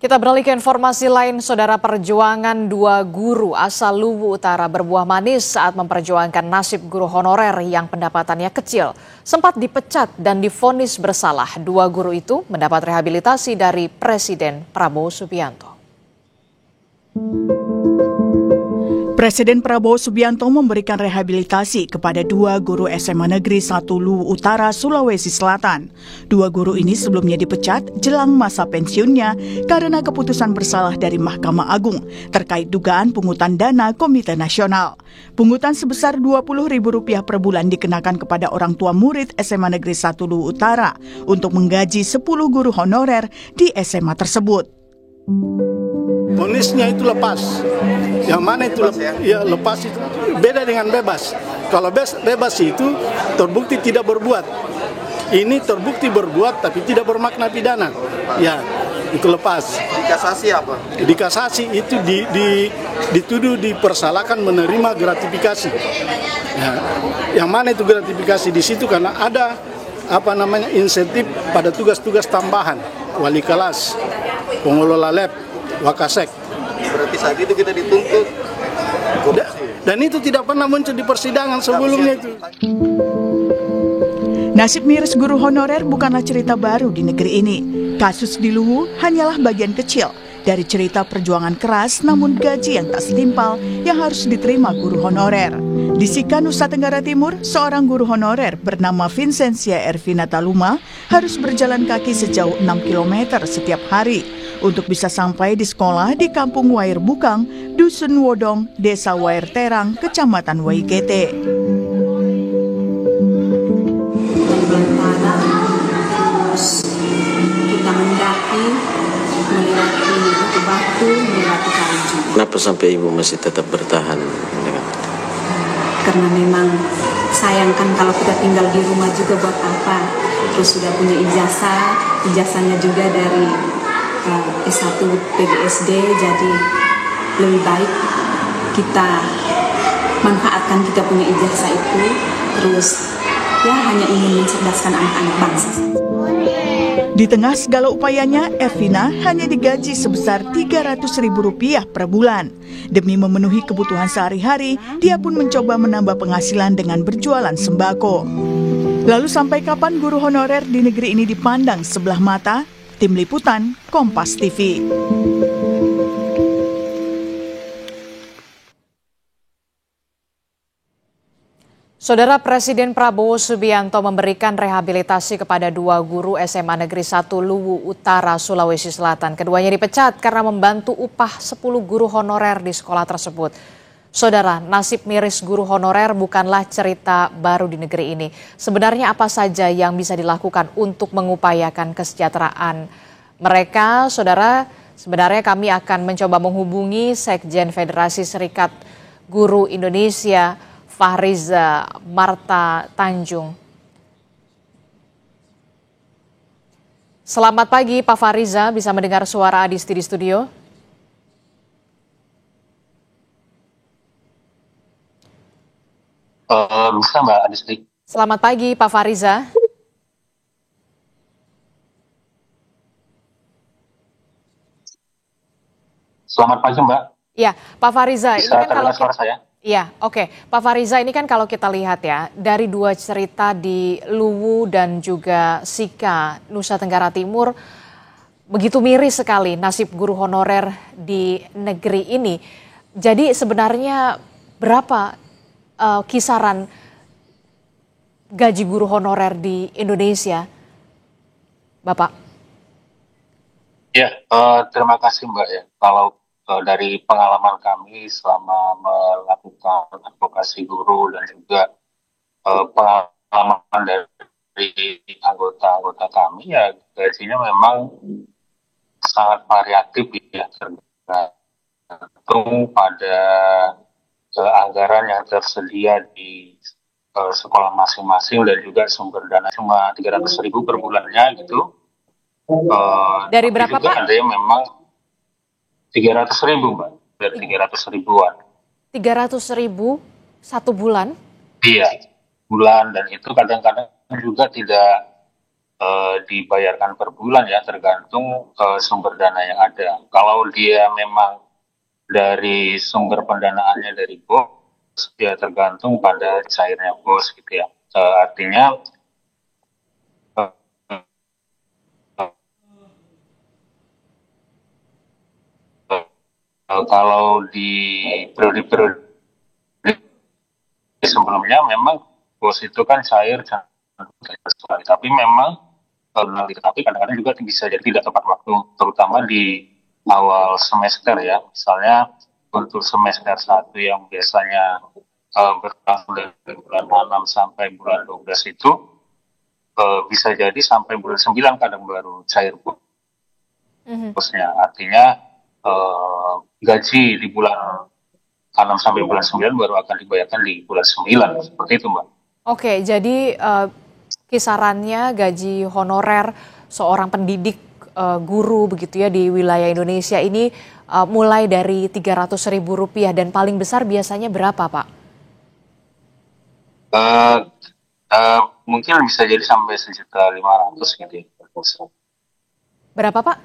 Kita beralih ke informasi lain, saudara. Perjuangan dua guru asal Luwu Utara berbuah manis saat memperjuangkan nasib guru honorer yang pendapatannya kecil. Sempat dipecat dan divonis bersalah, dua guru itu mendapat rehabilitasi dari Presiden Prabowo Subianto. Presiden Prabowo Subianto memberikan rehabilitasi kepada dua guru SMA Negeri 1 Luwu Utara, Sulawesi Selatan. Dua guru ini sebelumnya dipecat jelang masa pensiunnya karena keputusan bersalah dari Mahkamah Agung terkait dugaan pungutan dana Komite Nasional. Pungutan sebesar Rp20.000 per bulan dikenakan kepada orang tua murid SMA Negeri 1 Luwu Utara untuk menggaji 10 guru honorer di SMA tersebut. Vonisnya itu lepas. Yang mana itu lepas itu beda dengan bebas. Kalau bebas itu terbukti tidak berbuat. Ini terbukti berbuat tapi tidak bermakna pidana. Ya, itu lepas. Dikasasi apa? Dikasasi itu dituduh dipersalahkan menerima gratifikasi. Ya, yang mana itu gratifikasi di situ karena ada insentif pada tugas-tugas tambahan, wali kelas, pengelola lab, Wakasek. Berarti saat itu kita dituntut korupsi. Dan itu tidak pernah muncul di persidangan sebelumnya itu. Nasib miris guru honorer bukanlah cerita baru di negeri ini. Kasus di Luwu hanyalah bagian kecil dari cerita perjuangan keras namun gaji yang tak setimpal yang harus diterima guru honorer. Di Sika, Nusa Tenggara Timur, seorang guru honorer bernama Vincentia Ervina Taluma harus berjalan kaki sejauh 6 km setiap hari untuk bisa sampai di sekolah di Kampung Wair Bukang, Dusun Wodong, Desa Wair Terang, Kecamatan Waikete. Terus kita mendaki, melewati batu, melewati salju. Kenapa sampai ibu masih tetap bertahan? Karena memang sayangkan kalau kita tinggal di rumah juga buat apa. Terus sudah punya ijazahnya juga dari S1 PGSD, jadi lebih baik kita manfaatkan kita punya ijazah itu, terus ya hanya ingin mencerdaskan anak-anak bangsa. Di tengah segala upayanya, Ervina hanya digaji sebesar Rp300.000 per bulan. Demi memenuhi kebutuhan sehari-hari, dia pun mencoba menambah penghasilan dengan berjualan sembako. Lalu sampai kapan guru honorer di negeri ini dipandang sebelah mata? Tim Liputan, Kompas TV. Saudara, Presiden Prabowo Subianto memberikan rehabilitasi kepada dua guru SMA Negeri 1 Luwu Utara, Sulawesi Selatan. Keduanya dipecat karena membantu upah 10 guru honorer di sekolah tersebut. Saudara, nasib miris guru honorer bukanlah cerita baru di negeri ini. Sebenarnya apa saja yang bisa dilakukan untuk mengupayakan kesejahteraan mereka? Saudara, sebenarnya kami akan mencoba menghubungi Sekjen Federasi Serikat Guru Indonesia, Fahriza Marta Tanjung. Selamat pagi Pak Fahriza, bisa mendengar suara Adisti di studio? Bisa Mbak Adisti. Selamat pagi Pak Fahriza. Selamat pagi Mbak. Ya, Pak Fahriza. Bisa terdengar suara saya? Iya, oke. Pak Fahriza, ini kan kalau kita lihat ya, dari dua cerita di Luwu dan juga Sika, Nusa Tenggara Timur, begitu miris sekali nasib guru honorer di negeri ini. Jadi sebenarnya berapa kisaran gaji guru honorer di Indonesia, Bapak? Ya, terima kasih Mbak ya. Kalau dari pengalaman kami selama melakukan advokasi guru dan juga pengalaman dari anggota-anggota kami, ya gajinya memang sangat variatif ya, tergantung pada anggaran yang tersedia di sekolah masing-masing dan juga sumber dana cuma 300.000 per bulannya gitu. Dari berapa juga Pak? ada yang memang 300.000 Mbak, dari 300.000-an. 300.000 satu bulan? Iya, bulan, dan itu kadang-kadang juga tidak dibayarkan per bulan ya, tergantung sumber dana yang ada. Kalau dia memang dari sumber pendanaannya dari BOS, ya tergantung pada cairnya BOS gitu ya. Artinya kalau di periode-periode sebelumnya memang BOS itu kan cair, tapi memang tapi kadang-kadang juga bisa jadi tidak tepat waktu, terutama di awal semester ya. Misalnya untuk semester 1 yang biasanya berlangsung dari bulan 6 sampai bulan 12 itu bisa jadi sampai bulan 9 kadang baru cair bosnya. Artinya gaji di bulan 6 sampai bulan 9 baru akan dibayarkan di bulan 9. Seperti itu, Mbak. Oke, jadi kisarannya gaji honorer seorang pendidik guru begitu ya di wilayah Indonesia ini mulai dari Rp300.000 dan paling besar biasanya berapa, Pak? Mungkin bisa jadi sampai 1.500.000 gitu ya. Berapa, Pak?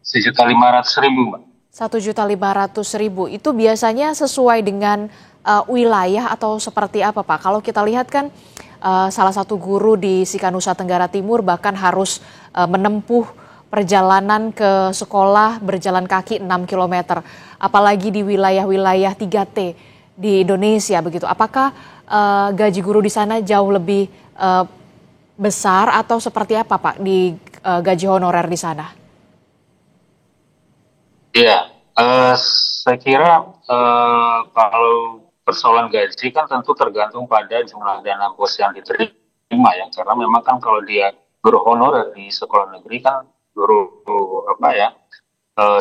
1.500.000, Mbak. 1.500.000 itu biasanya sesuai dengan wilayah atau seperti apa, Pak? Kalau kita lihat kan salah satu guru di Sikanusa Tenggara Timur bahkan harus menempuh perjalanan ke sekolah berjalan kaki 6 km. Apalagi di wilayah-wilayah 3T di Indonesia begitu. Apakah gaji guru di sana jauh lebih besar atau seperti apa, Pak, di gaji honorer di sana? Iya, saya kira kalau persoalan gaji kan tentu tergantung pada jumlah dana BOS yang diterima ya, karena memang kan kalau dia guru honorer di sekolah negeri kan guru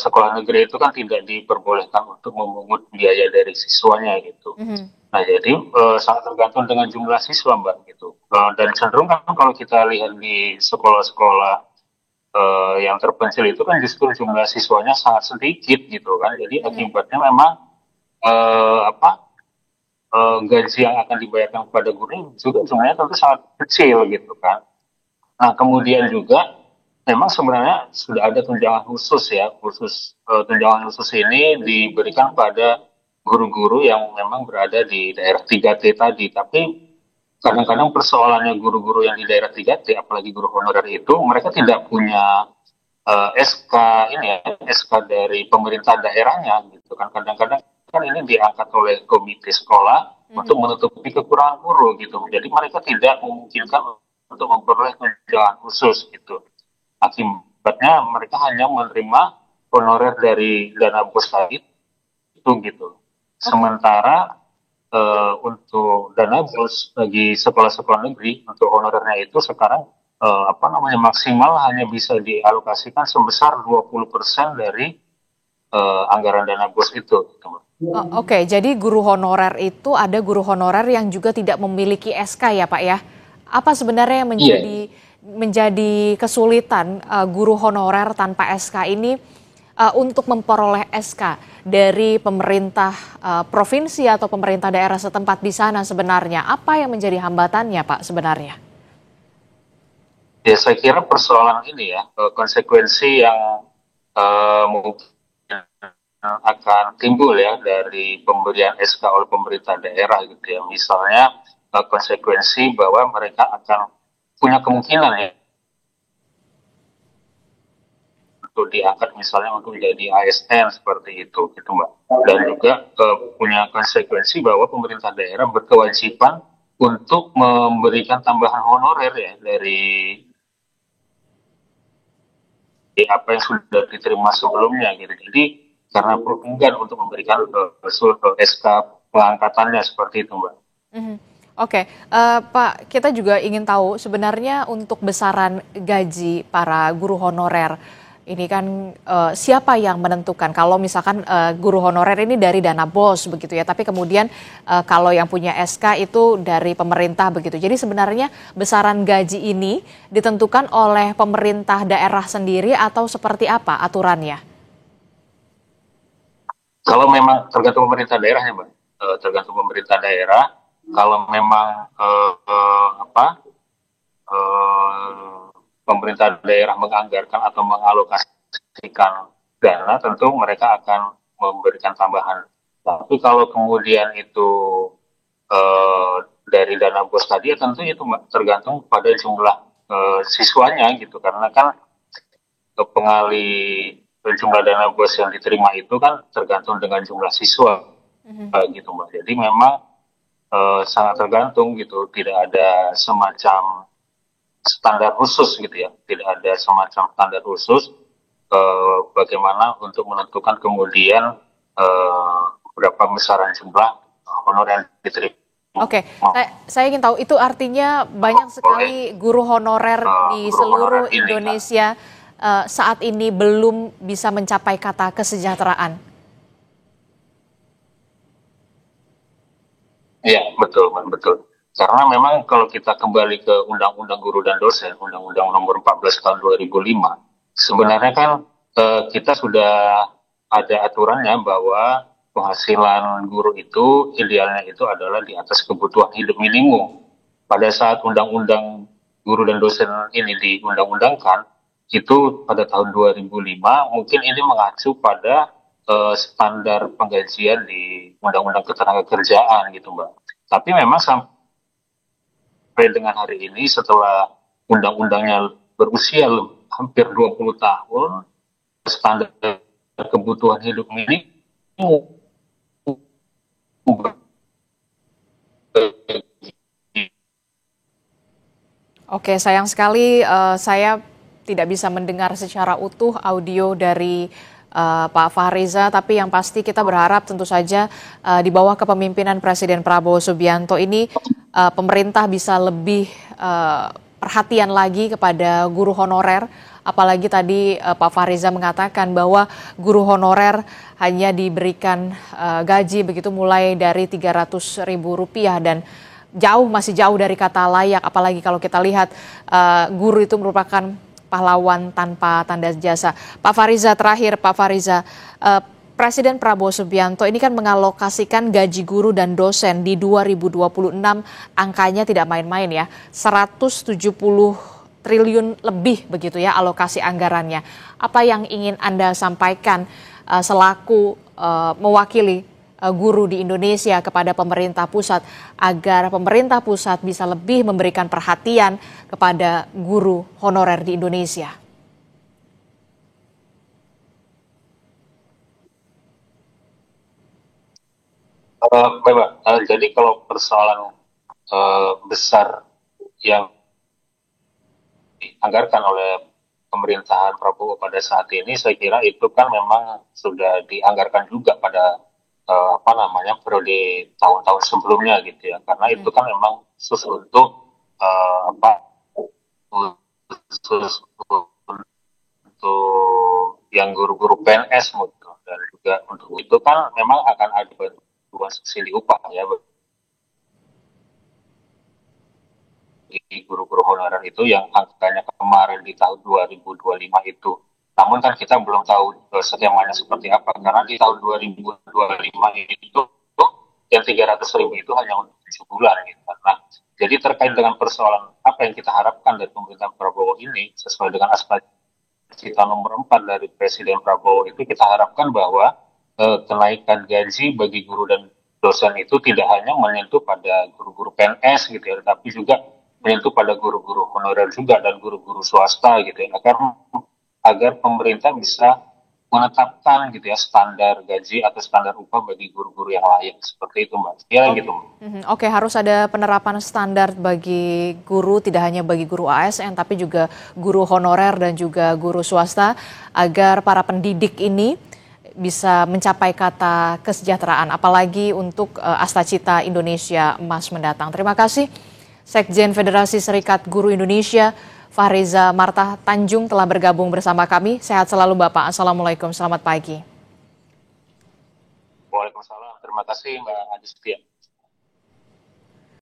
sekolah negeri itu kan tidak diperbolehkan untuk memungut biaya dari siswanya gitu. Nah jadi sangat tergantung dengan jumlah siswa, Mbak, gitu. Dan cenderung kan kalau kita lihat di sekolah-sekolah yang terpencil itu kan justru jumlah siswanya sangat sedikit gitu kan. Jadi akibatnya memang gaji yang akan dibayarkan kepada guru juga jumlahnya tentu sangat kecil gitu kan. Nah kemudian juga memang sebenarnya sudah ada tunjangan khusus ya, tunjangan khusus ini diberikan pada guru-guru yang memang berada di daerah 3T tadi. Tapi kadang-kadang persoalannya guru-guru yang di daerah 3T, apalagi guru honorer itu, mereka tidak punya SK SK dari pemerintah daerahnya gitu kan. Kadang-kadang kan ini diangkat oleh komite sekolah untuk menutupi kekurangan guru gitu. Jadi mereka tidak memungkinkan untuk memperoleh tunjangan khusus gitu. Akibatnya mereka hanya menerima honorer dari dana BOS tadi itu gitu. Sementara untuk dana BOS bagi sekolah-sekolah negeri untuk honorernya itu sekarang maksimal hanya bisa dialokasikan sebesar 20% dari anggaran dana BOS itu. Oke, jadi guru honorer itu ada guru honorer yang juga tidak memiliki SK ya, Pak ya? Apa sebenarnya yang menjadi kesulitan guru honorer tanpa SK ini untuk memperoleh SK dari pemerintah provinsi atau pemerintah daerah setempat di sana sebenarnya? Apa yang menjadi hambatannya, Pak, sebenarnya? Ya, saya kira persoalan ini ya, konsekuensi yang mungkin akan timbul ya dari pemberian SK oleh pemerintah daerah gitu ya. Misalnya konsekuensi bahwa mereka akan punya kemungkinan ya untuk diangkat misalnya untuk jadi ASN seperti itu gitu, Mbak. Dan juga punya konsekuensi bahwa pemerintah daerah berkewajiban untuk memberikan tambahan honorer ya dari apa yang sudah diterima sebelumnya gitu. Jadi karena enggan untuk memberikan SK pengangkatannya seperti itu, Mbak. Oke, Pak, kita juga ingin tahu sebenarnya untuk besaran gaji para guru honorer ini kan siapa yang menentukan? Kalau misalkan guru honorer ini dari dana BOS begitu ya, tapi kemudian kalau yang punya SK itu dari pemerintah begitu. Jadi sebenarnya besaran gaji ini ditentukan oleh pemerintah daerah sendiri atau seperti apa aturannya? Kalau memang tergantung pemerintah daerahnya, Mbak. Tergantung pemerintah daerah. Kalau memang pemerintah daerah menganggarkan atau mengalokasikan dana, tentu mereka akan memberikan tambahan. Tapi kalau kemudian itu dari dana bos tadi, ya tentu itu tergantung pada jumlah siswanya gitu, karena kan pengalih jumlah dana bos yang diterima itu kan tergantung dengan jumlah siswa gitu Mbak. Jadi memang sangat tergantung gitu, tidak ada semacam standar khusus gitu ya, tidak ada semacam standar khusus bagaimana untuk menentukan kemudian berapa besaran jumlah honor yang diterima. Oke, saya ingin tahu itu artinya banyak sekali guru honorer di seluruh Indonesia saat ini belum bisa mencapai kata kesejahteraan. Iya, betul. Karena memang kalau kita kembali ke Undang-Undang Guru dan Dosen, Undang-Undang Nomor 14 Tahun 2005, sebenarnya kan kita sudah ada aturannya bahwa penghasilan guru itu idealnya itu adalah di atas kebutuhan hidup minimum. Pada saat Undang-Undang Guru dan Dosen ini diundang-undangkan, itu pada tahun 2005, mungkin ini mengacu pada standar penggajian di Undang-Undang Ketenagakerjaan gitu Mbak. Tapi memang sampai dengan hari ini setelah undang-undangnya berusia hampir 20 tahun, standar kebutuhan hidup minimum Oke, sayang sekali saya tidak bisa mendengar secara utuh audio dari Pak Fahriza, tapi yang pasti kita berharap tentu saja di bawah kepemimpinan Presiden Prabowo Subianto ini pemerintah bisa lebih perhatian lagi kepada guru honorer, apalagi tadi Pak Fahriza mengatakan bahwa guru honorer hanya diberikan gaji begitu mulai dari Rp300.000 dan masih jauh dari kata layak, apalagi kalau kita lihat guru itu merupakan pahlawan tanpa tanda jasa. Pak Fahriza, terakhir Pak Fahriza, Presiden Prabowo Subianto ini kan mengalokasikan gaji guru dan dosen di 2026, angkanya tidak main-main ya, 170 triliun lebih begitu ya alokasi anggarannya. Apa yang ingin Anda sampaikan selaku mewakili guru di Indonesia kepada pemerintah pusat agar pemerintah pusat bisa lebih memberikan perhatian kepada guru honorer di Indonesia? Jadi kalau persoalan besar yang dianggarkan oleh pemerintahan Prabowo pada saat ini, saya kira itu kan memang sudah dianggarkan juga pada periode tahun-tahun sebelumnya gitu ya, karena itu kan memang khusus untuk khusus untuk yang guru-guru PNS gitu, dan juga untuk itu kan memang akan ada bantuan subsidi upah ya di guru-guru honorer itu yang angkanya kemarin di tahun 2025 itu. Namun kan kita belum tahu skemanya seperti apa, karena di tahun 2025 itu yang 300.000 itu hanya untuk 7 bulan gitu. Nah, jadi terkait dengan persoalan apa yang kita harapkan dari pemerintahan Prabowo ini, sesuai dengan aspirasi cita nomor 4 dari Presiden Prabowo itu, kita harapkan bahwa kenaikan gaji bagi guru dan dosen itu tidak hanya menyentuh pada guru-guru PNS gitu ya, tapi juga menyentuh pada guru-guru honorer juga dan guru-guru swasta gitu ya, agar pemerintah bisa menetapkan gitu ya standar gaji atau standar upah bagi guru-guru yang layak, seperti itu Mbak. Ya gitu. Oke, harus ada penerapan standar bagi guru, tidak hanya bagi guru ASN tapi juga guru honorer dan juga guru swasta, agar para pendidik ini bisa mencapai kata kesejahteraan, apalagi untuk Astacita Indonesia Emas mendatang. Terima kasih Sekjen Federasi Serikat Guru Indonesia Fahriza Marta Tanjung telah bergabung bersama kami. Sehat selalu Bapak. Assalamualaikum, selamat pagi. Waalaikumsalam, terima kasih Mbak Adi Setia.